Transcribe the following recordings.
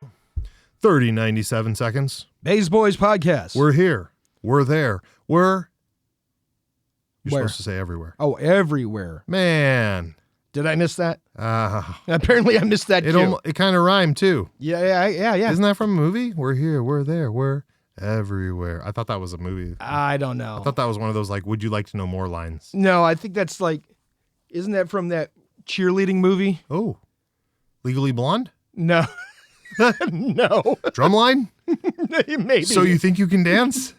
Basement! 30.97 seconds. Bays Boys Podcast. We're here. We're there. You're Where? supposed to say everywhere. Oh, everywhere. Man. Did I miss that? Apparently I missed that too. It kind of rhymed too. Yeah. Isn't that from a movie? We're here. We're there. We're everywhere. I thought that was a movie. I don't know. I thought that was one of those, like, would you like to know more lines? No, I think that's like, isn't that from that cheerleading movie? Oh. Legally Blonde? No. No. Drumline? Maybe. So you think you can dance?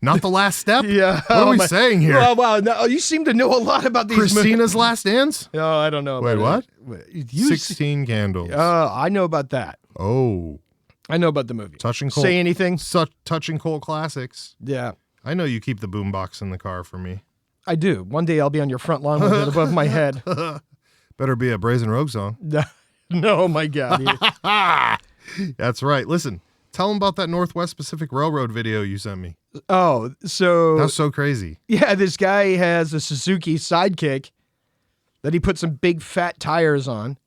Not The Last Step? Yeah. What are we saying here? Oh, wow. No, you seem to know a lot about these Christina's Last Dance? No, I don't know. Wait, about what? It. 16 Candles. I know about that. Oh. I know about the movie. Touching Cold. Say anything? Touching Cold classics. Yeah. I know you keep the boombox in the car for me. I do. One day I'll be on your front lawn with it above my head. Better be a Brazen Rogue song. No, my God. That's right. Listen, tell them about that Northwest Pacific Railroad video you sent me. Oh, so... That's so crazy. Yeah, this guy has a Suzuki Sidekick that he put some big fat tires on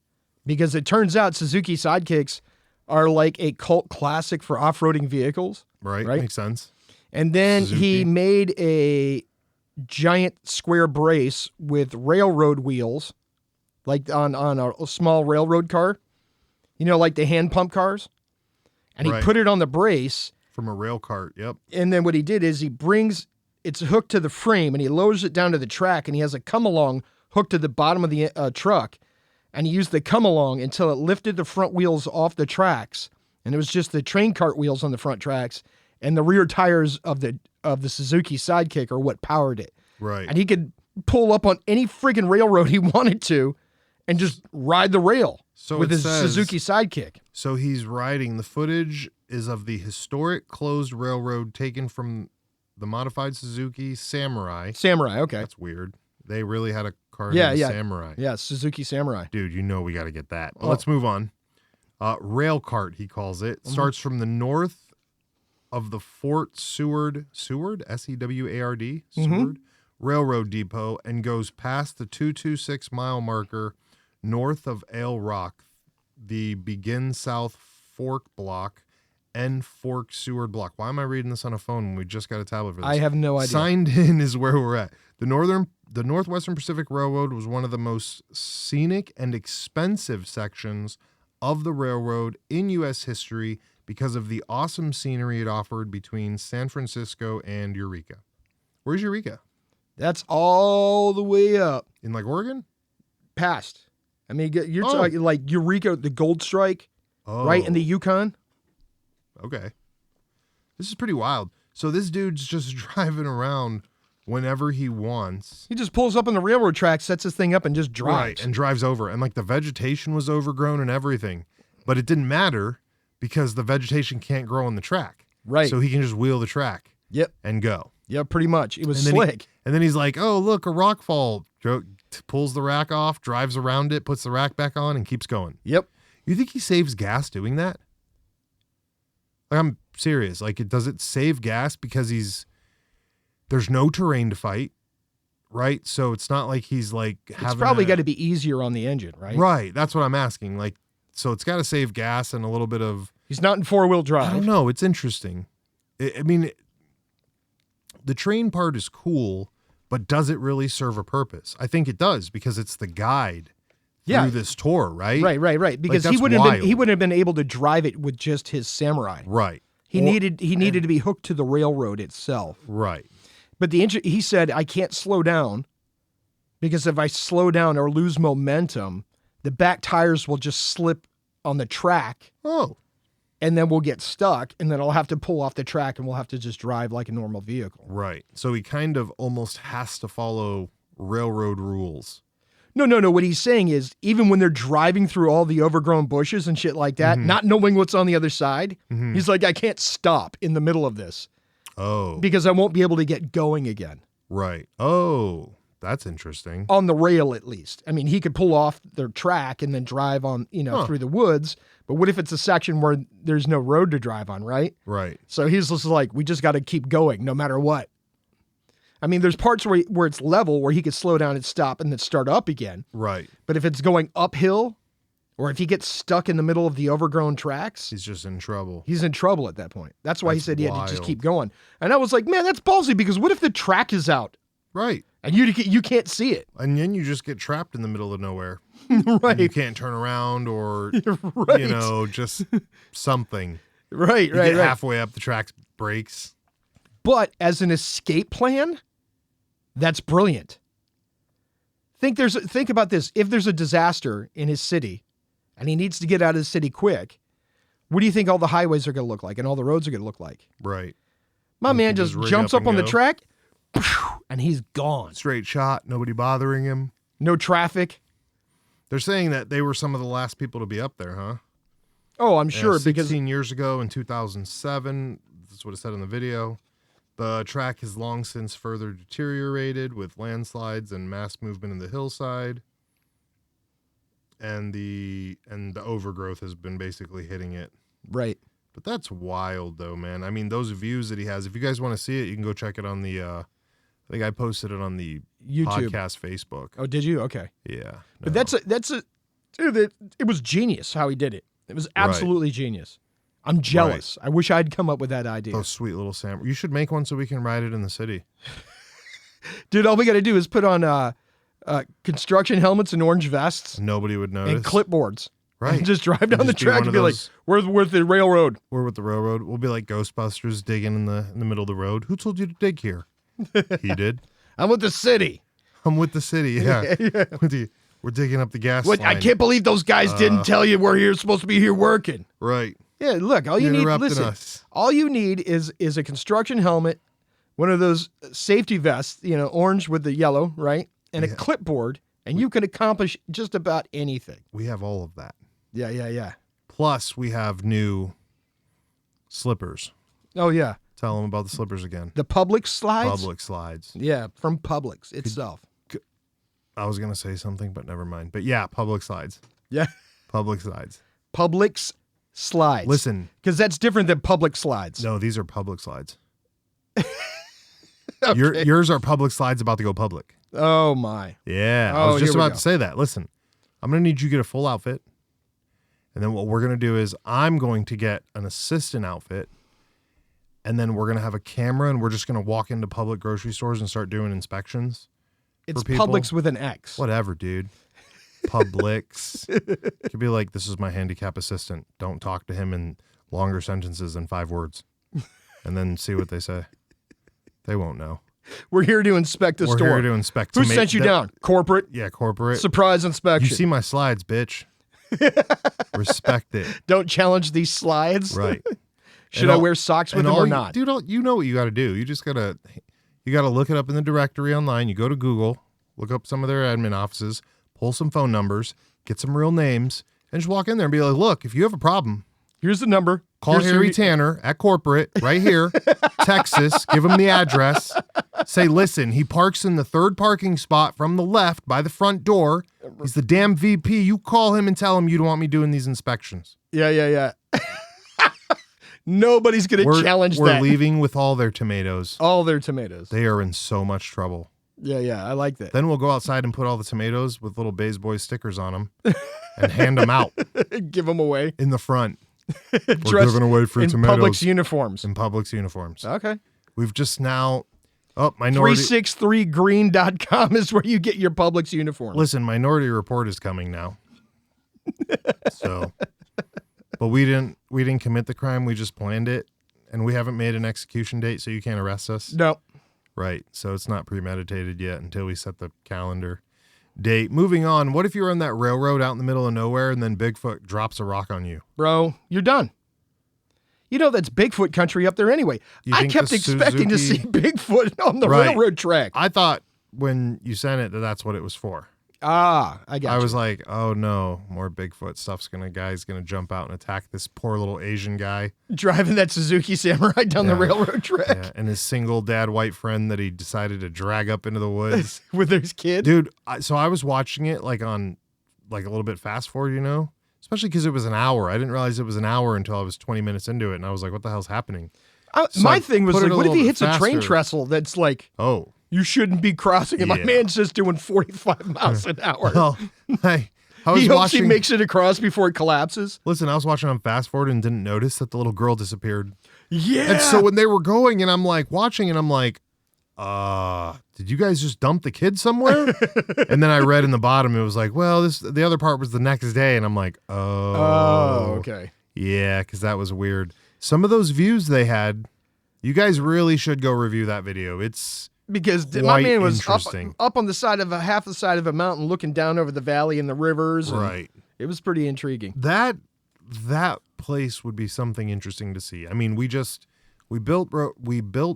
because it turns out Suzuki Sidekicks are like a cult classic for off-roading vehicles. Right? Makes sense. And then Suzuki. he made a giant square brace with railroad wheels, like on a small railroad car, like the hand pump cars. And he put it on the brace. From a rail cart, yep. And then what he did is it's hooked to the frame and he lowers it down to the track and he has a come-along hooked to the bottom of the truck. And he used the come-along until it lifted the front wheels off the tracks. And it was just the train cart wheels on the front tracks. And the rear tires of the Suzuki Sidekick are what powered it. Right. And he could pull up on any friggin' railroad he wanted to and just ride the rail with his Suzuki Sidekick. So he's riding. The footage is of the historic closed railroad taken from the modified Suzuki Samurai. Samurai, okay. That's weird. They really had a car named Samurai. Yeah, Suzuki Samurai. Dude, we got to get that. But let's move on. Rail cart, he calls it. Starts from the north of the Fort Seward, S-E-W-A-R-D, Seward, Railroad Depot, and goes past the 226 mile marker north of Ale Rock, the Begin South Fork block, and Fork Seward block. Why am I reading this on a phone when we just got a tablet for this? I have no idea. Signed in is where we're at. The Northwestern Pacific Railroad was one of the most scenic and expensive sections of the railroad in U.S. history because of the awesome scenery it offered between San Francisco and Eureka. Where's Eureka? That's all the way up. In like Oregon? Past. I mean, you're talking like Eureka, the Gold Strike, right in the Yukon. Okay. This is pretty wild. So this dude's just driving around whenever he wants. He just pulls up on the railroad track, sets his thing up, and just drives. Right, and drives over. And like the vegetation was overgrown and everything. But it didn't matter because the vegetation can't grow on the track. Right. So he can just wheel the track. Yep. And go. Yeah, pretty much. It was slick. And then he's like, oh, look, a rock fall. Pulls the rack off, drives around it, puts the rack back on, and keeps going. Yep. You think he saves gas doing that? Like, I'm serious. Like, does it save gas because there's no terrain to fight, right? So it's not like he's like it's probably got to be easier on the engine, right? Right. That's what I'm asking. Like, so it's got to save gas and a little bit of. He's not in four-wheel drive. I don't know. It's interesting. I mean, the train part is cool, but does it really serve a purpose? I think it does because it's the guide through this tour, right? Right. Because he wouldn't have been able to drive it with just his Samurai. Right. He needed to be hooked to the railroad itself. Right. But he said, I can't slow down because if I slow down or lose momentum, the back tires will just slip on the track. Oh. And then we'll get stuck, and then I'll have to pull off the track, and we'll have to just drive like a normal vehicle. Right. So he kind of almost has to follow railroad rules. No. What he's saying is, even when they're driving through all the overgrown bushes and shit like that, not knowing what's on the other side, he's like, I can't stop in the middle of this. Oh. Because I won't be able to get going again. Right. Oh, that's interesting. On the rail, at least. I mean, he could pull off their track and then drive on, through the woods. But what if it's a section where there's no road to drive on, right? Right. So he's just like, we just got to keep going no matter what. I mean, there's parts where it's level where he could slow down and stop and then start up again. Right. But if it's going uphill or if he gets stuck in the middle of the overgrown tracks, He's just in trouble. he's in trouble at that point. That's why he That's said he had to just wild. keep going. And I was like, man, that's ballsy because what if the track is out Right. and you can't see it? And then you just get trapped in the middle of nowhere. Right. And you can't turn around or, Right. you know, just something. Right, You right, get right. halfway up, the track breaks. But as an escape plan, that's brilliant. Think about this. If there's a disaster in his city and he needs to get out of the city quick, what do you think all the highways are going to look like and all the roads are going to look like? Right. My You man can just just rig jumps up up on and the go. track and he's gone. Straight shot, nobody bothering him. No traffic. They're saying that they were some of the last people to be up there, huh? Oh, I'm Yeah, sure 16 because years ago in 2007, that's what it said in the video. The track has long since further deteriorated with landslides and mass movement in the hillside. And the overgrowth has been basically hitting it. right. But that's wild though, man. I mean, those views that he has, if you guys want to see it, you can go check it on the I think I posted it on the YouTube. podcast Facebook. Oh, did you? Okay. Yeah. But no. that's a dude, it was genius how he did it. It was absolutely genius. I'm jealous. I wish I'd come up with that idea. Those sweet little samples. You should make one so we can ride it in the city. Dude, all we got to do is put on construction helmets and orange vests Nobody would notice. and clipboards. Right. And just drive down the just be track one and of be like, those- we're with the railroad. We're with the railroad. We'll be like Ghostbusters digging in the middle of the road. Who told you to dig here? He did. I'm with the city. I'm with the city. Yeah. We're digging up the gas What? line. I can't believe those guys didn't tell you we're supposed to be here working. Right. Yeah, look, all you need, Interrupting listen, us. all you need is a construction helmet, one of those safety vests, orange with the yellow, right? And a Yeah. clipboard, and you can accomplish just about anything. We have all of that. Yeah. Plus, we have new slippers. Oh, yeah. Tell them about the slippers again. The Publix slides? Public slides. Yeah, from Publix itself. I was going to say something, but never mind. But yeah, public slides. Yeah. Public slides. Publix slides. Listen. Because that's different than public slides. No, these are public slides. Okay. Yours are public slides about to go public. Oh, my. Yeah. I Oh, was just here we about go. to say that. Listen, I'm going to need you to get a full outfit. And then what we're going to do is I'm going to get an assistant outfit. And then we're going to have a camera and we're just going to walk into public grocery stores and start doing inspections. It's people. Publix with an X. Whatever, dude. Publix. It could be like, this is my handicap assistant. Don't talk to him in longer sentences than 5 words. And then see what they say. They won't know. We're here to inspect the We're store. here to inspect. Who to make sent you that- down? Corporate. Yeah, corporate. Surprise inspection. You see my slides, bitch. Respect it. Don't challenge these slides. Right. Should And I all- wear socks with and them all or you- not? Dude, you know what you got to do. You just got to look it up in the directory online. You go to Google, look up some of their admin offices, pull some phone numbers, get some real names, and just walk in there and be like, look, if you have a problem, Here's the number. call Here's Harry who- Tanner at corporate right here, Texas. Give him the address. Say, listen, he parks in the 3rd parking spot from the left by the front door. He's the damn VP. You call him and tell him you don't want me doing these inspections. Yeah. Nobody's going to challenge We're that. leaving with all their tomatoes. All their tomatoes. They are in so much trouble. Yeah. I like that. Then we'll go outside and put all the tomatoes with little Bays Boys stickers on them and hand them out Give them away. in the front. We're Dressed giving away free in tomatoes Publix uniforms. in Publix uniforms. Okay. We've just now... Oh, Minority... 363green.com is where you get your Publix uniform. Listen, Minority Report is coming now. So... But we didn't commit the crime. We just planned it. And we haven't made an execution date, so you can't arrest us. No. Right. So it's not premeditated yet until we set the calendar date. Moving on. What if you're on that railroad out in the middle of nowhere and then Bigfoot drops a rock on you? Bro, you're done. That's Bigfoot country up there anyway. You I think kept the expecting to see Suzuki- Bigfoot on the Right. railroad track. I thought when you sent it that's what it was for. I got I you. was like, oh no, more Bigfoot stuff's guy's gonna jump out and attack this poor little Asian guy. Driving that Suzuki Samurai down the Yeah. railroad track Yeah, and his single dad white friend that he decided to drag up into the woods. with his kid. Dude, so I was watching it on a little bit fast forward, especially because it was an hour. I didn't realize it was an hour until I was 20 minutes into it, and I was like, what the hell's happening? So My I thing was put it like, a what if little he bit hits a train faster. trestle that's like Oh, You shouldn't be crossing it. My Yeah. man's just doing 45 miles an hour. Well, I was He hopes watching. he makes it across before it collapses. Listen, I was watching on fast forward and didn't notice that the little girl disappeared. Yeah. And so when they were going, and I'm like watching, and I'm like, did you guys just dump the kid somewhere? And then I read in the bottom, it was like, well, the other part was the next day, and I'm like, Oh, okay. yeah, because that was weird. Some of those views they had, you guys really should go review that video. It's Because my quite man was interesting. up on the side of half the side of a mountain looking down over the valley and the rivers. And right. It was pretty intriguing. That place would be something interesting to see. I mean, we built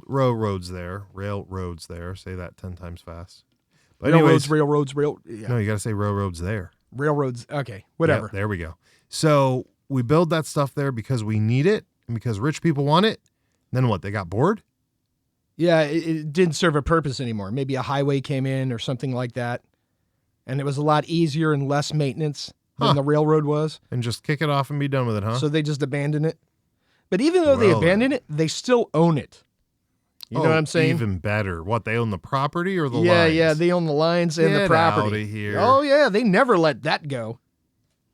railroads there. Say that 10 times fast. But Railroads. Yeah. No, you got to say railroads there. Railroads. Okay, whatever. Yep, there we go. So we build that stuff there because we need it and because rich people want it. Then what? They got bored? Yeah, it didn't serve a purpose anymore. Maybe a highway came in or something like that. And it was a lot easier and less maintenance than the railroad was. And just kick it off and be done with it, huh? So they just abandoned it. But even though they abandoned it, they still own it. You know what I'm saying? Even better. What, they own the property or the lines? Yeah, they own the lines and the Get property. outta here. Oh, yeah, they never let that go.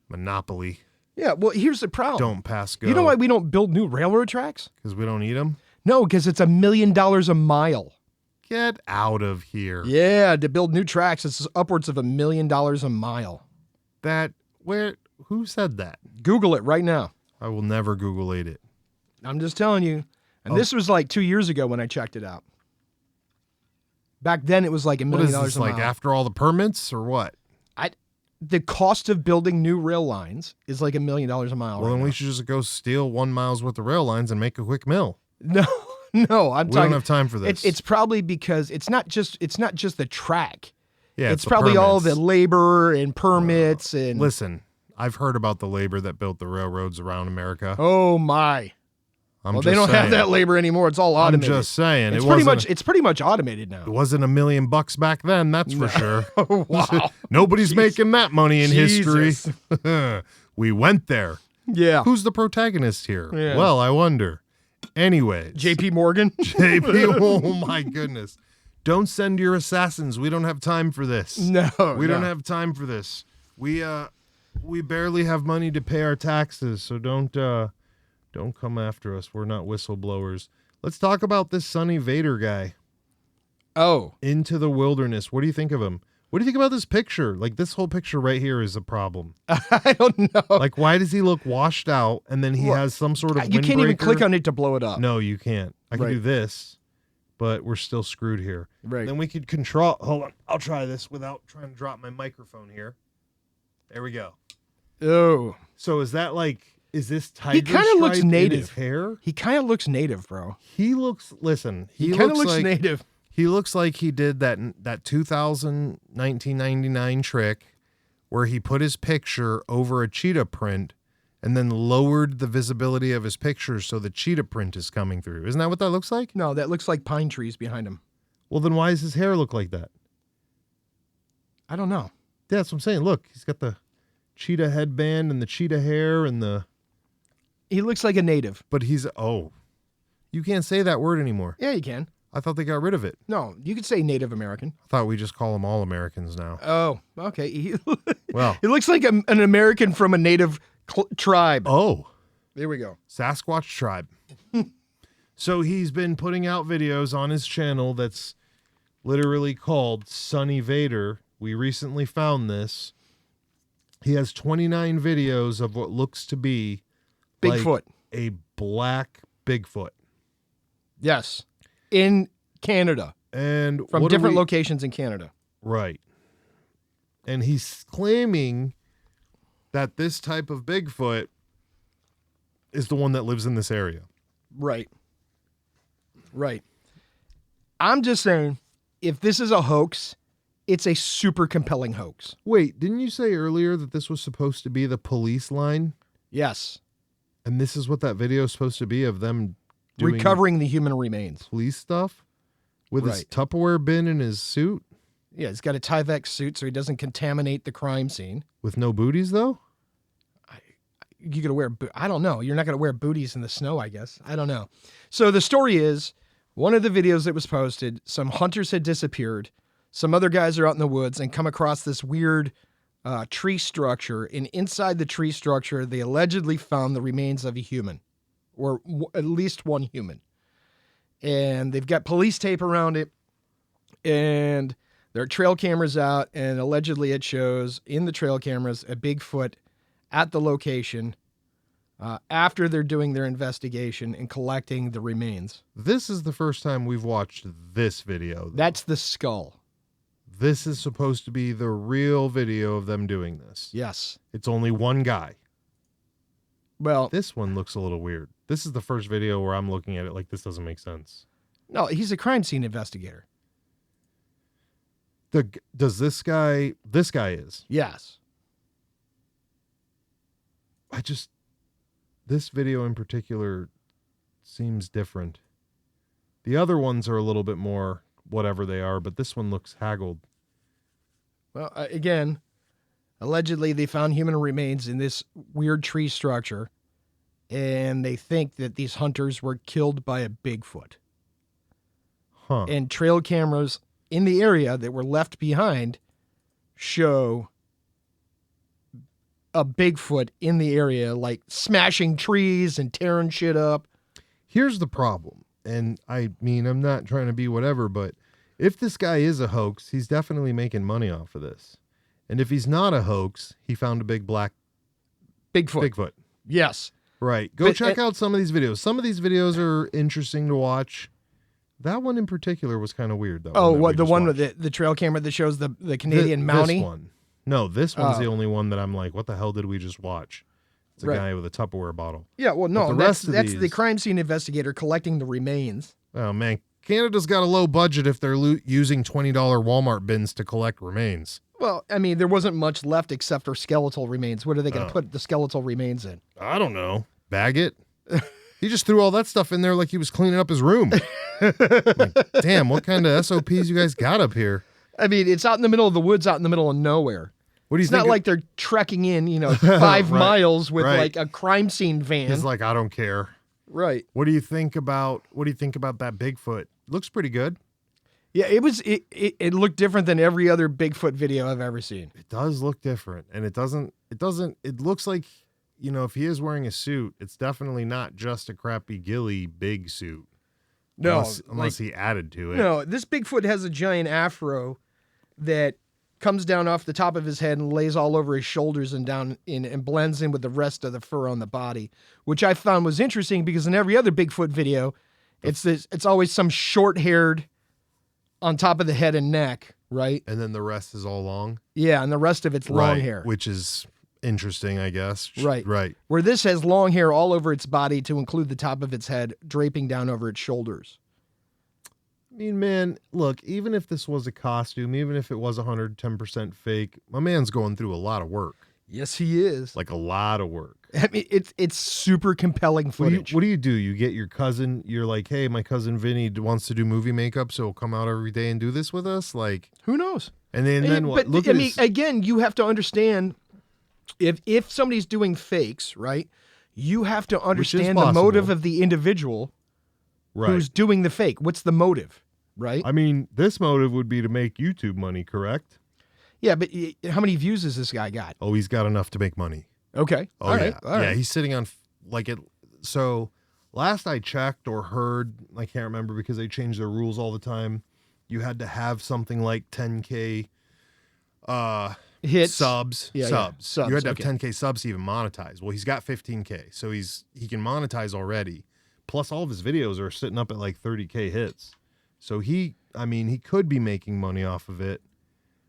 Monopoly. Yeah, well, here's the problem. Don't pass go. You know why we don't build new railroad tracks? Because we don't need them? No, because it's $1 million a mile. Get out of here. Yeah, to build new tracks, it's upwards of $1 million a mile. Who said that? Google it right now. I will never Google-ate it. I'm just telling you. And this was like 2 years ago when I checked it out. Back then, it was like $1 What million is this, a mile. like after all the permits or what? The cost of building new rail lines is like $1 million a mile. Well, right then now. we should just go steal 1 mile's worth of rail lines and make a quick mill. No, I'm We talking. don't have time for this. It's probably because it's not just the track. yeah, It's the probably all the permits. labor and permits and. Listen, I've heard about the labor that built the railroads around America. Oh my! I'm Well, just they don't have saying. that labor anymore. It's all I'm automated. just saying. It's It pretty much automated now. It wasn't $1 million back then, that's for sure. Oh, wow. Nobody's making that money in Jesus. history. We went there. Yeah. Who's the protagonist here? Yeah. Well, I wonder. Anyways. J.P. Morgan. JP, oh my goodness. Don't send your assassins. We don't have time for this. No, We don't no. have time for this. We barely have money to pay our taxes, so don't come after us. We're not whistleblowers. Let's talk about this Sonny Vader guy. Oh, Into the wilderness. What do you think of him? What do you think about this picture? Like, this whole picture right here is a problem. I don't know. Like, why does he look washed out and then he has some sort of You can't even windbreaker? click on it to blow it up. No, you can't. I can Right. do this, but we're still screwed here. Right. Then we could control. Hold on. I'll try this without trying to drop my microphone here. There we go. Oh, So is that like, is this tiger kinda looks stripe in native. his hair? he kind of looks native, bro. He looks, listen, He kind of looks like, native. He looks like he did that 1999 trick where he put his picture over a cheetah print and then lowered the visibility of his picture so the cheetah print is coming through. Isn't that what that looks like? No, that looks like pine trees behind him. Well, then why does his hair look like that? I don't know. Yeah, that's what I'm saying. Look, he's got the cheetah headband and the cheetah hair and the... He looks like a native. But he's... Oh. You can't say that word anymore. Yeah, you can. I thought they got rid of it. No, you could say Native American. I thought we just call them all Americans now. Oh, okay. He Well. looks like an American from a native tribe. Oh. There we go. Sasquatch tribe. So he's been putting out videos on his channel that's literally called Sonny Vader. We recently found this. He has 29 videos of what looks to be Bigfoot. like a black Bigfoot. Yes. In Canada. And From what do different we- locations in Canada. Right. And he's claiming that this type of Bigfoot is the one that lives in this area. Right. Right. I'm just saying, if this is a hoax, it's a super compelling hoax. Wait, didn't you say earlier that this was supposed to be the police line? Yes. And this is what that video is supposed to be of them doing Recovering the human remains. police stuff with his Right. Tupperware bin in his suit Yeah, he's got a Tyvek suit so he doesn't contaminate the crime scene. with no booties though? You gotta wear, I don't know. You're not gonna wear booties in the snow, I guess. I don't know. So the story is, One of the videos that was posted, some hunters had disappeared. Some other guys are out in the woods and come across this weird tree structure. And inside the tree structure, they allegedly found the remains of a human, or at least one human. And they've got police tape around it. And there are trail cameras out. And allegedly it shows in the trail cameras a Bigfoot at the location after they're doing their investigation and collecting the remains. This is the first time we've watched this video, though. That's the skull. This is supposed to be the real video of them doing this. Yes. It's only one guy. Well, This one looks a little weird. This is the first video where I'm looking at it like this doesn't make sense. no, he's a crime scene investigator. Does this guy is. Yes. This video in particular seems different. The other ones are a little bit more whatever they are, but this one looks haggled. Well, again, allegedly they found human remains in this weird tree structure, and they think that these hunters were killed by a Bigfoot. Huh. And trail cameras in the area that were left behind show a Bigfoot in the area, like smashing trees and tearing shit up. Here's the problem. And I mean, I'm not trying to be whatever, but if this guy is a hoax, he's definitely making money off of this. And if he's not a hoax, he found a big black Bigfoot. Yes. Right. Go check out some of these videos. Some of these videos are interesting to watch. That one in particular was kind of weird, though. Oh, what, the one with the trail camera that shows the Canadian Mountie? This one. No, this one's the only one that I'm like, what the hell did we just watch? It's a guy with a Tupperware bottle. Yeah, well, no, that's the crime scene investigator collecting the remains. Oh, man. Canada's got a low budget if they're using $20 Walmart bins to collect remains. Well, I mean, there wasn't much left except for skeletal remains. What are they going to put the skeletal remains in? I don't know. Bag it? He just threw all that stuff in there like he was cleaning up his room. Like, damn, what kind of SOPs you guys got up here? I mean, it's out in the middle of the woods, out in the middle of nowhere. What do you It's think? not like they're trekking in, 5 Right, miles with right. like a crime scene van. He's like, I don't care. Right. What do you think about that Bigfoot? Looks pretty good. Yeah, it looked different than every other Bigfoot video I've ever seen. It does look different, and it looks like, if he is wearing a suit, it's definitely not just a crappy ghillie big suit. No, unless he added to it. No, this Bigfoot has a giant afro that comes down off the top of his head and lays all over his shoulders and down in and blends in with the rest of the fur on the body, which I found was interesting because in every other Bigfoot video, it's always some short-haired on top of the head and neck, right? And then the rest is all long. Yeah, and the rest of it's long hair. Which is interesting, I guess. Right. Right. Where this has long hair all over its body to include the top of its head draping down over its shoulders. I mean, man, look, even if this was a costume, even if it was 110% fake, my man's going through a lot of work. Yes, he is. Like a lot of work. I mean, it's super compelling footage. What do you do? You get your cousin, you're like, hey, my cousin Vinny wants to do movie makeup, so he'll come out every day and do this with us? Like, who knows? And then what? But, Look I at mean, again, you have to understand, if somebody's doing fakes, right, you have to understand the motive of the individual who's doing the fake. What's the motive, right? I mean, this motive would be to make YouTube money, correct? Yeah, but how many views has this guy got? Oh, he's got enough to make money. Okay. Oh, all yeah. right. All right. Yeah, he's sitting on, like, it. So, last I checked or heard, I can't remember because they change their rules all the time, you had to have something like 10K hits. Subs. Yeah, subs. Yeah. You had to have 10K subs to even monetize. Well, he's got 15K, so he can monetize already. Plus, all of his videos are sitting up at like 30K hits. So he could be making money off of it.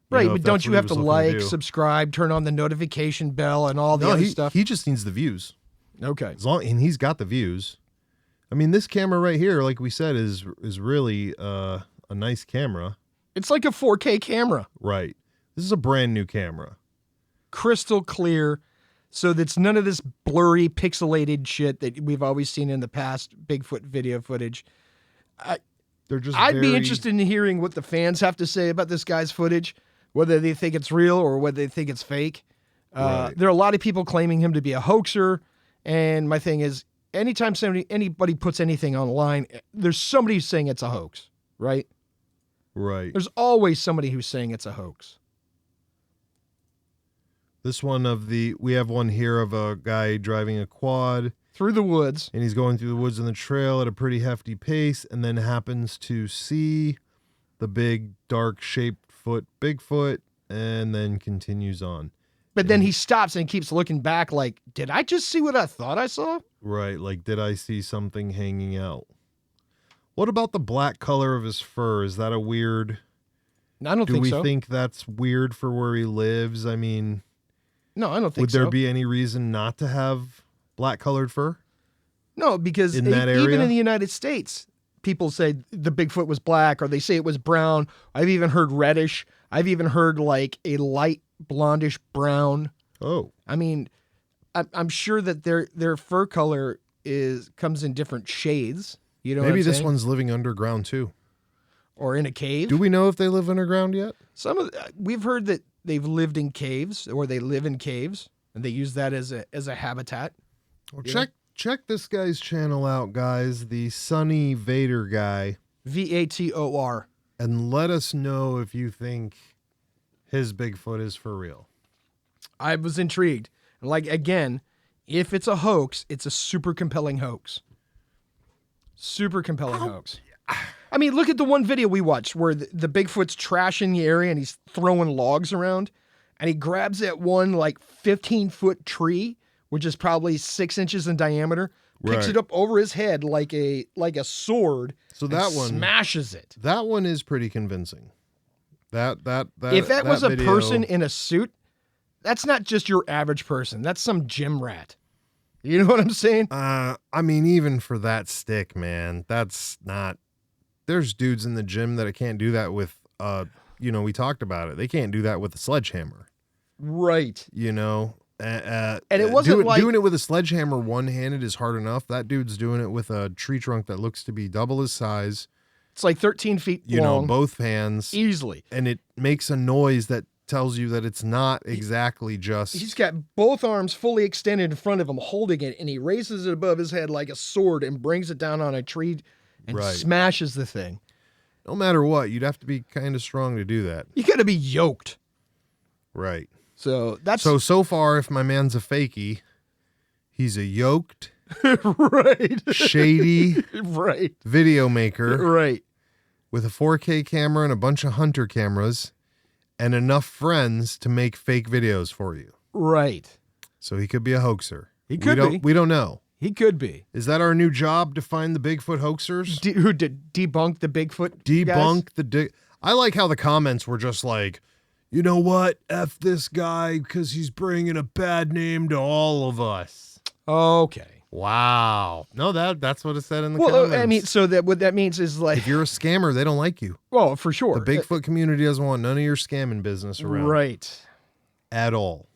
Right, but don't you have to like, subscribe, turn on the notification bell, and all the other stuff? He just needs the views. Okay. And he's got the views. I mean, this camera right here, like we said, is really a nice camera. It's like a 4K camera. Right. This is a brand new camera. Crystal clear, so that's none of this blurry, pixelated shit that we've always seen in the past Bigfoot video footage. I'd be interested in hearing what the fans have to say about this guy's footage, whether they think it's real or whether they think it's fake. Right. There are a lot of people claiming him to be a hoaxer, and my thing is, anytime anybody puts anything online, there's somebody who's saying it's a hoax, right? Right. There's always somebody who's saying it's a hoax. This one we have one here of a guy driving a quad Through the woods. and he's going through the woods on the trail at a pretty hefty pace and then happens to see the big dark shaped foot Bigfoot and then continues on. But then he stops and keeps looking back like, did I just see what I thought I saw? Right, like did I see something hanging out? What about the black color of his fur? Is that a weird... I don't think so. Do we think that's weird for where he lives? I mean... No, I don't think so. Would there be any reason not to have black colored fur? No, because in that area? Even in the United States, people say the Bigfoot was black or they say it was brown. I've even heard reddish. I've even heard like a light blondish brown. Oh. I mean, I'm sure that their fur color comes in different shades. You know, maybe this one's living underground too. Or in a cave. Do we know if they live underground yet? We've heard that they've lived in caves, or they live in caves, and they use that as a habitat. Well, check this guy's channel out, guys. The Sunny Vader guy. Vator. And let us know if you think his Bigfoot is for real. I was intrigued. Like, again, if it's a hoax, it's a super compelling hoax. Super compelling hoax. I mean, look at the one video we watched where the Bigfoot's trashing the area and he's throwing logs around, and he grabs that one like 15-foot tree, which is probably 6 inches in diameter, picks it up over his head like a sword. So that one smashes it. That one is pretty convincing. That if that was a video, person in a suit, that's not just your average person. That's some gym rat. You know what I'm saying? I mean, even for that stick, man, that's not. There's dudes in the gym that can't do that with, we talked about it. They can't do that with a sledgehammer. Right. You know? And it wasn't doing it with a sledgehammer one-handed is hard enough. That dude's doing it with a tree trunk that looks to be double his size. It's like 13 feet long. You know, both hands. Easily. And it makes a noise that tells you that it's not exactly just... He's got both arms fully extended in front of him, holding it, and he raises it above his head like a sword and brings it down on a tree and smashes the thing. No matter what, you'd have to be kind of strong to do that. You got to be yoked. Right. So that's... So far, if my man's a fakie, he's a yoked, right, shady right, video maker right, with a 4K camera and a bunch of hunter cameras and enough friends to make fake videos for you. Right. So he could be a hoaxer. He could be. We don't know. He could be. Is that our new job, to find the Bigfoot hoaxers? Who did debunk the Bigfoot? Debunk guys? I like how the comments were just like, you know what? F this guy because he's bringing a bad name to all of us. Okay. Wow. No, that's what it said in the comments. I mean, so what that means is like... If you're a scammer, they don't like you. Well, for sure. The Bigfoot community doesn't want none of your scamming business around. Right. At all.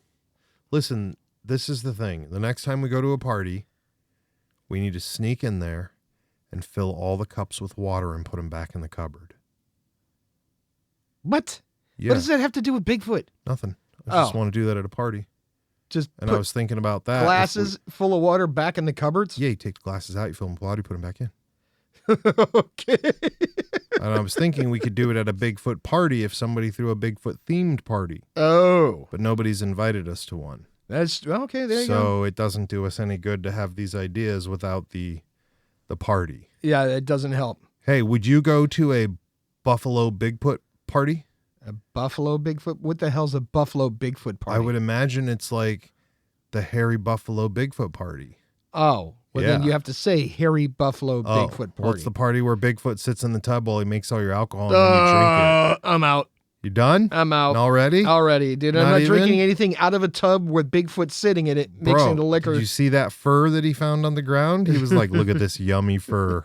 Listen, this is the thing. The next time we go to a party, we need to sneak in there and fill all the cups with water and put them back in the cupboard. What? Yeah. What does that have to do with Bigfoot? Nothing. I just want to do that at a party. And I was thinking about that. Glasses full of water back in the cupboards? Yeah, you take the glasses out, you fill them with water, you put them back in. Okay. And I was thinking we could do it at a Bigfoot party if somebody threw a Bigfoot themed party. Oh. But nobody's invited us to one. That's okay. There you go. So it doesn't do us any good to have these ideas without the party. Yeah, it doesn't help. Hey, would you go to a Buffalo Bigfoot party? A Buffalo Bigfoot? What the hell's a Buffalo Bigfoot party? I would imagine it's like the hairy Buffalo Bigfoot party. Oh, well then you have to say hairy Buffalo Bigfoot party. Well, it's the party where Bigfoot sits in the tub while he makes all your alcohol and then you drink it. I'm out. You done? I'm out. Already? Already, dude. I'm not drinking anything out of a tub with Bigfoot sitting in it, mixing the liquor. Did you see that fur that he found on the ground? He was like, look at this yummy fur.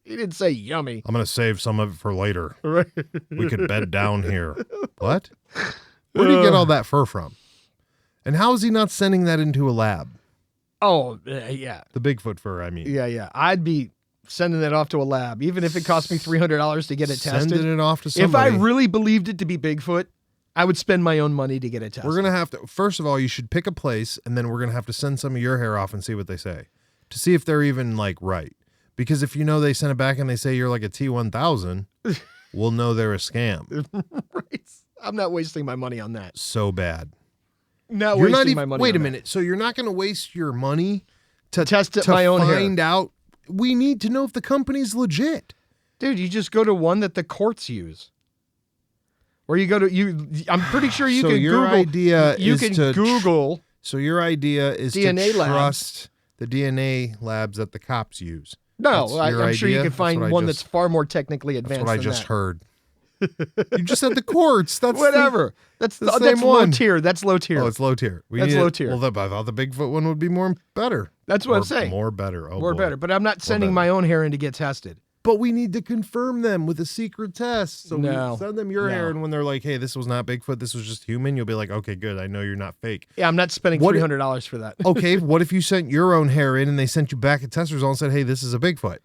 He didn't say yummy. I'm going to save some of it for later. Right. We could bed down here. What? Where did he get all that fur from? And how is he not sending that into a lab? Oh, yeah. The Bigfoot fur, I mean. Yeah. I'd be sending that off to a lab, even if it cost me $300 to get it tested. Sending it off to somebody. If I really believed it to be Bigfoot, I would spend my own money to get it tested. We're going to have to, first of all, you should pick a place, and then we're going to have to send some of your hair off and see what they say. to see if they're even like right. Because if they send it back and they say you're like a T-1000, we'll know they're a scam. Right. I'm not wasting my money on that. So bad. Not wasting my money. Wait a minute. So you're not going to waste your money to test it my own find hair. out? We need to know if the company's legit. Dude, you just go to one that the courts use. Or you go to I'm pretty sure you so can your Google. Idea you is can to Google. So your idea is DNA to labs. trust the DNA labs that the cops use. No, I'm sure you can find one that's far more technically advanced. That's what I just heard. You just said the courts. That's whatever. That's same low one. tier. That's low tier. Oh, it's low tier. That's low tier. Well, I thought the Bigfoot one would be better. That's what I'm saying. More better. Oh, more boy. better. But I'm not sending my own hair in to get tested. But we need to confirm them with a secret test. So we send them your hair, and when they're like, hey, this was not Bigfoot, this was just human, you'll be like, okay, good. I know you're not fake. Yeah, I'm not spending $300 for that. Okay, what if you sent your own hair in and they sent you back a test result and said, hey, this is a Bigfoot?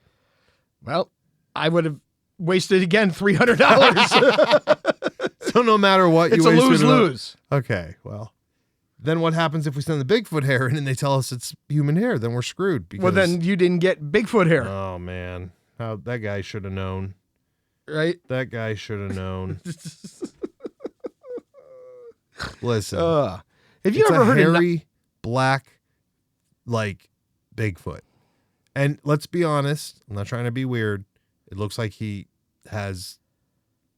Well, I would have wasted, again, $300. So no matter what, it's you a wasted lose-lose. Okay, well, then what happens if we send the Bigfoot hair in and they tell us it's human hair? Then we're screwed. Because, well, then you didn't get Bigfoot hair. Oh, man. That guy should have known. Right? That guy should have known. Listen. Have you ever heard of hairy, black, like, Bigfoot? And let's be honest, I'm not trying to be weird. It looks like he has,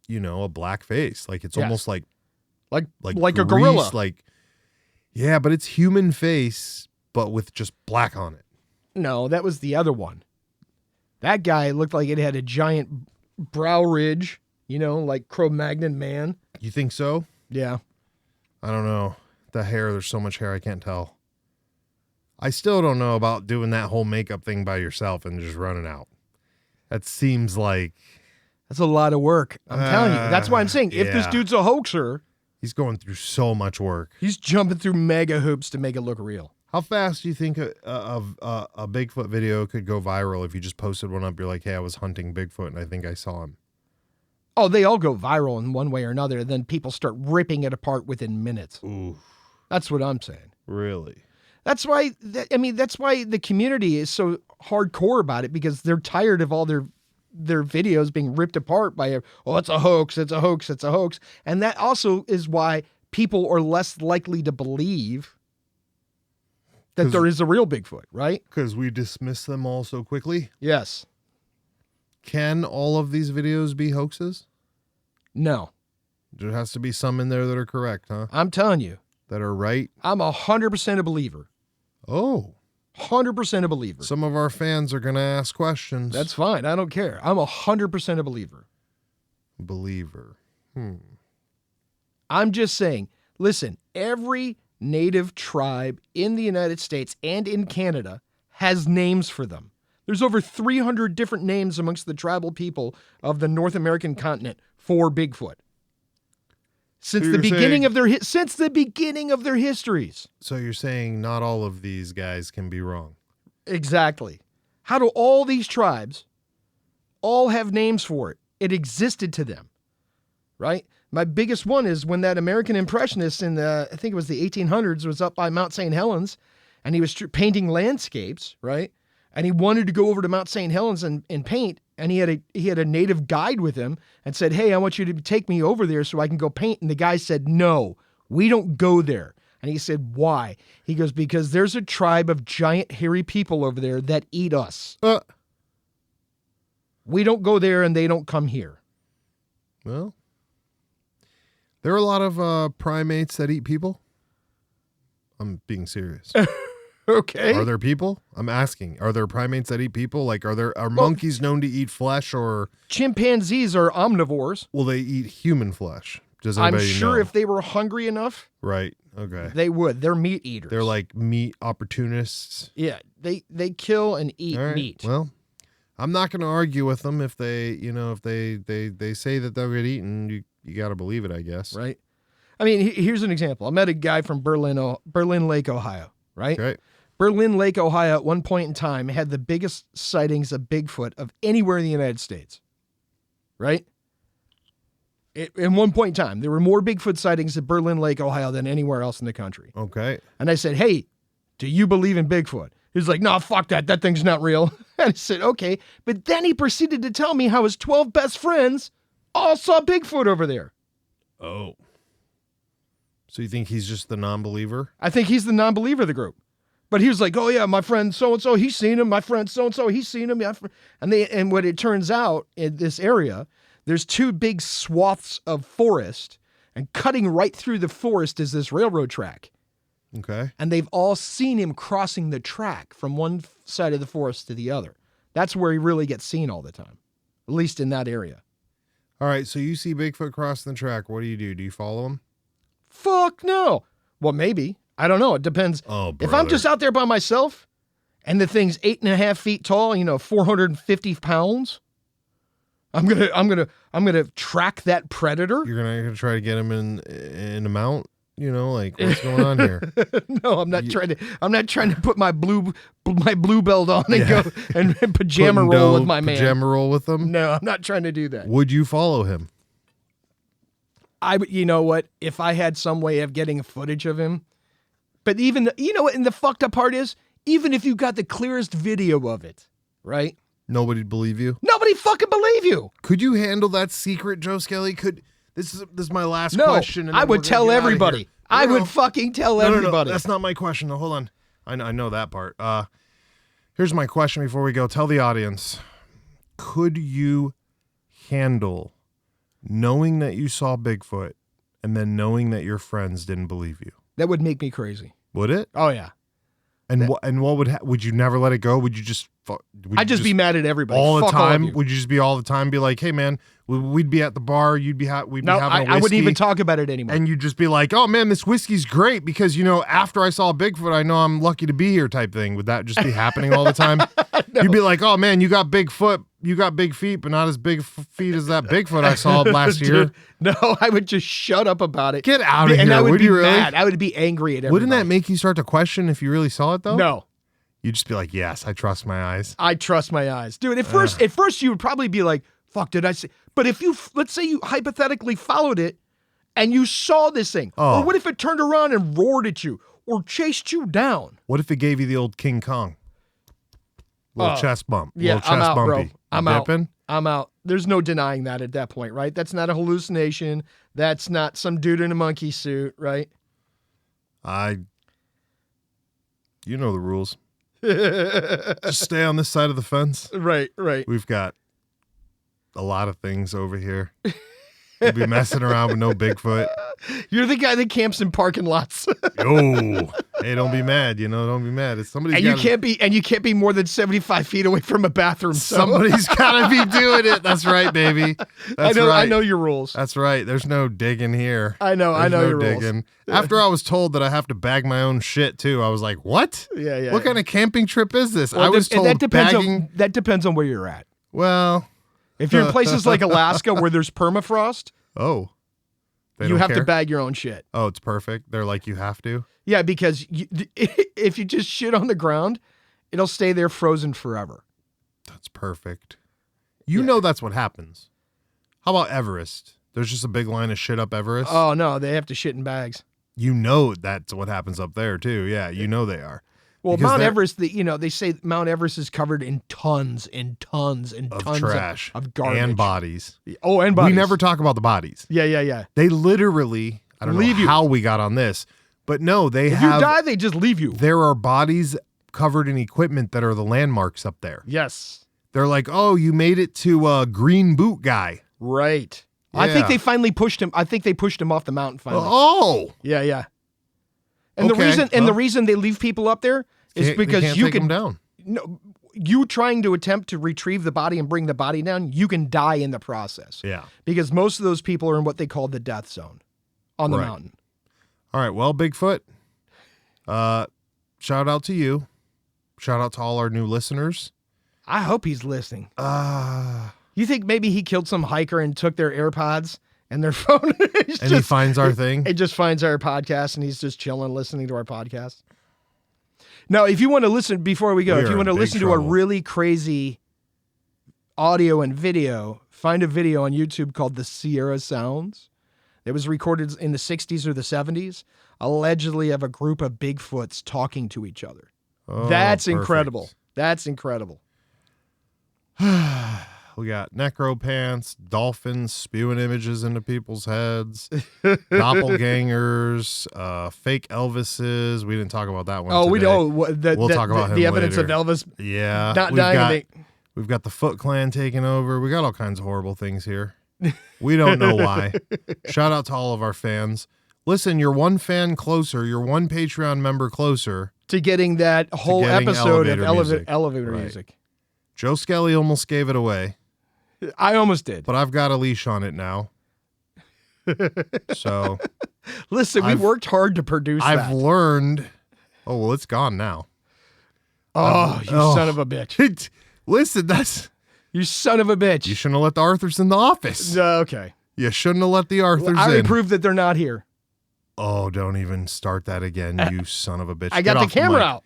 a black face. Like, it's almost like a grease, gorilla. Yeah, but it's human face, but with just black on it. No, that was the other one. That guy looked like it had a giant brow ridge, like Cro-Magnon man. You think so? Yeah. I don't know. The hair, there's so much hair, I can't tell. I still don't know about doing that whole makeup thing by yourself and just running out. That seems like... That's a lot of work. I'm telling you. That's why I'm saying, if this dude's a hoaxer... He's going through so much work. He's jumping through mega hoops to make it look real. How fast do you think a Bigfoot video could go viral if you just posted one up? You're like, hey, I was hunting Bigfoot and I think I saw him. Oh, they all go viral in one way or another. Then people start ripping it apart within minutes. Ooh. That's what I'm saying. Really? That's why, that's why the community is so hardcore about it, because they're tired of all their videos being ripped apart by, it's a hoax, it's a hoax, it's a hoax. And that also is why people are less likely to believe that there is a real Bigfoot, right? Because we dismiss them all so quickly? Yes. Can all of these videos be hoaxes? No. There has to be some in there that are correct, huh? I'm telling you. That are right? I'm 100% a believer. Oh. 100% a believer. Some of our fans are going to ask questions. That's fine. I don't care. I'm 100% a believer. Believer. I'm just saying, listen, every native tribe in the United States and in Canada has names for them. There's over 300 different names amongst the tribal people of the North American continent for Bigfoot. Since the beginning of their histories. So you're saying not all of these guys can be wrong. Exactly. How do all these tribes all have names for it? It existed to them, right? My biggest one is when that American impressionist in I think it was the 1800s, was up by Mount St. Helens, and he was painting landscapes, right? And he wanted to go over to Mount St. Helens and paint, and he had a native guide with him and said, hey, I want you to take me over there so I can go paint. And the guy said, no, we don't go there. And he said, why? He goes, because there's a tribe of giant hairy people over there that eat us. We don't go there and they don't come here. Well, there are a lot of primates that eat people. I'm being serious. Okay. Are there people? I'm asking. Are there primates that eat people? Like, are monkeys known to eat flesh, or chimpanzees are omnivores? Will they eat human flesh? Does anybody I'm sure know? if they were hungry enough, right? Okay, they would. They're meat eaters. They're like meat opportunists. Yeah, they kill and eat meat. Well, I'm not going to argue with them if they, if they say that they'll get eaten. You got to believe it, I guess. Right. I mean, here's an example. I met a guy from Berlin Lake, Ohio. Right. Okay. Berlin Lake, Ohio, at one point in time, had the biggest sightings of Bigfoot of anywhere in the United States. Right? In one point in time, there were more Bigfoot sightings at Berlin Lake, Ohio than anywhere else in the country. Okay. And I said, hey, do you believe in Bigfoot? He's like, no, fuck that. That thing's not real. And I said, okay. But then he proceeded to tell me how his 12 best friends all saw Bigfoot over there. Oh. So you think he's just the non-believer? I think he's the non-believer of the group. But he was like, oh, yeah, my friend so-and-so, he's seen him. My friend so-and-so, he's seen him. And what it turns out in this area, there's 2 big swaths of forest, and cutting right through the forest is this railroad track. Okay. And they've all seen him crossing the track from one side of the forest to the other. That's where he really gets seen all the time, at least in that area. All right, so you see Bigfoot crossing the track. What do? Do you follow him? Fuck no. Well, maybe. I don't know. It depends. Oh, brother. If I'm just out there by myself and the thing's 8.5 feet tall, 450 pounds, I'm gonna track that predator. You're gonna try to get him in a mount. Like what's going on here? No, I'm not trying to put my blue belt on and go and pajama roll with my man. Pajama roll with him? No, I'm not trying to do that. Would you follow him? You know what? If I had some way of getting footage of him, but even what? And the fucked up part is, even if you got the clearest video of it, right? Nobody'd believe you. Nobody fucking believe you. Could you handle that secret, Joe Skelly? This is my last No, question. And I would tell everybody. I would fucking tell everybody. No, that's not my question. No, hold on. I know that part. Here's my question before we go. Tell the audience, could you handle knowing that you saw Bigfoot and then knowing that your friends didn't believe you? That would make me crazy. Would it? Oh yeah. And what would you never let it go? Would you just? I'd just be mad at everybody all the Fuck time. All of you. Would you just be all the time? Be like, hey man, we'd be at the bar. We'd be having a whiskey. I wouldn't even talk about it anymore. And you'd just be like, oh man, this whiskey's great because after I saw Bigfoot, I know I'm lucky to be here type thing. Would that just be happening all the time? No. You'd be like, oh man, you got Bigfoot, you got big feet, but not as big feet as that Bigfoot I saw last year. No, I would just shut up about it. Get out of here. And I would be really? mad. I would be angry at everybody. Wouldn't that make you start to question if you really saw it though? No. You'd just be like, yes, I trust my eyes. I trust my eyes. Dude, at first you would probably be like, fuck, did I see? But if let's say you hypothetically followed it and you saw this thing, or what if it turned around and roared at you or chased you down? What if it gave you the old King Kong? Little chest bump. Yeah, little chest I'm out, bumpy. bro. I'm out. Dipping? I'm out. There's no denying that at that point, right? That's not a hallucination. That's not some dude in a monkey suit, right? You know the rules. Just stay on this side of the fence. Right. We've got a lot of things over here. We'll be messing around with no Bigfoot. You're the guy that camps in parking lots. Yo, hey, don't be mad. Don't be mad. It's somebody's. And you can't be more than 75 feet away from a bathroom. Somebody's gotta be doing it. That's right, baby. That's right. I know your rules. That's right. There's no digging here. I know your digging. rules. After I was told that I have to bag my own shit too, I was like, "What? Yeah. What kind of camping trip is this?" Well, I was told that bagging. That depends on where you're at. Well, if you're in places like Alaska where there's permafrost, you have to bag your own shit. Oh, it's perfect. They're like, you have to? Yeah, because if you just shit on the ground, it'll stay there frozen forever. That's perfect. You know that's what happens. How about Everest? There's just a big line of shit up Everest. Oh, no, they have to shit in bags. You know that's what happens up there, too. Yeah, you know they are. Well, Mount Everest, they say Mount Everest is covered in tons and tons and of tons trash of garbage. And bodies. Oh, and bodies. We never talk about the bodies. Yeah. They literally, I don't know how we got on this, but no, if you die, they just leave you. There are bodies covered in equipment that are the landmarks up there. Yes. They're like, oh, you made it to Green Boot guy. Right. Yeah. I think they finally pushed him. I think they pushed him off the mountain finally. Oh. Yeah. And the reason they leave people up there is because you can take them down. No, you trying to attempt to retrieve the body and bring the body down, you can die in the process. Yeah. Because most of those people are in what they call the death zone on the mountain. All right. Well, Bigfoot, shout out to you. Shout out to all our new listeners. I hope he's listening. You think maybe he killed some hiker and took their AirPods and their phone? He finds our thing? He just finds our podcast and he's just chilling, listening to our podcast. Now, if you want to listen, before we go, if you want to listen to a really crazy audio and video, find a video on YouTube called The Sierra Sounds. It was recorded in the 60s or the 70s, allegedly of a group of Bigfoots talking to each other. Oh, That's perfect. incredible. That's incredible. We got necro pants, dolphins spewing images into people's heads, doppelgangers, fake Elvises. We didn't talk about that one. Oh, today. we don't. We'll talk about the him evidence later. of Elvis Yeah, not dying. We've got the Foot Clan taking over. We got all kinds of horrible things here. We don't know why. Shout out to all of our fans. Listen, you're one fan closer. You're one Patreon member closer to getting that whole getting episode of elevator elevator Right. music. Joe Skelly almost gave it away, I almost did. but I've got a leash on it now. So Listen, we worked hard to produce I've that. learned. Oh, well, it's gone now. Oh, you son of a bitch. Listen, You son of a bitch. you shouldn't have let the Arthurs in the office. Okay. You shouldn't have let the Arthurs I already in. proved that they're not here. Oh, don't even start that again, you son of a bitch. I got Get the off camera mic. out.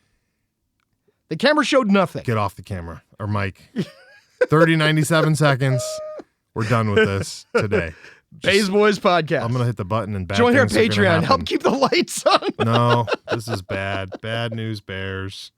The camera showed nothing. Get off the camera or mic. 30, 97 seconds. We're done with this today. Bays Boys Podcast. I'm going to hit the button and bad Join our things are gonna Patreon. Help happen. keep the lights on. No, this is bad. Bad news bears.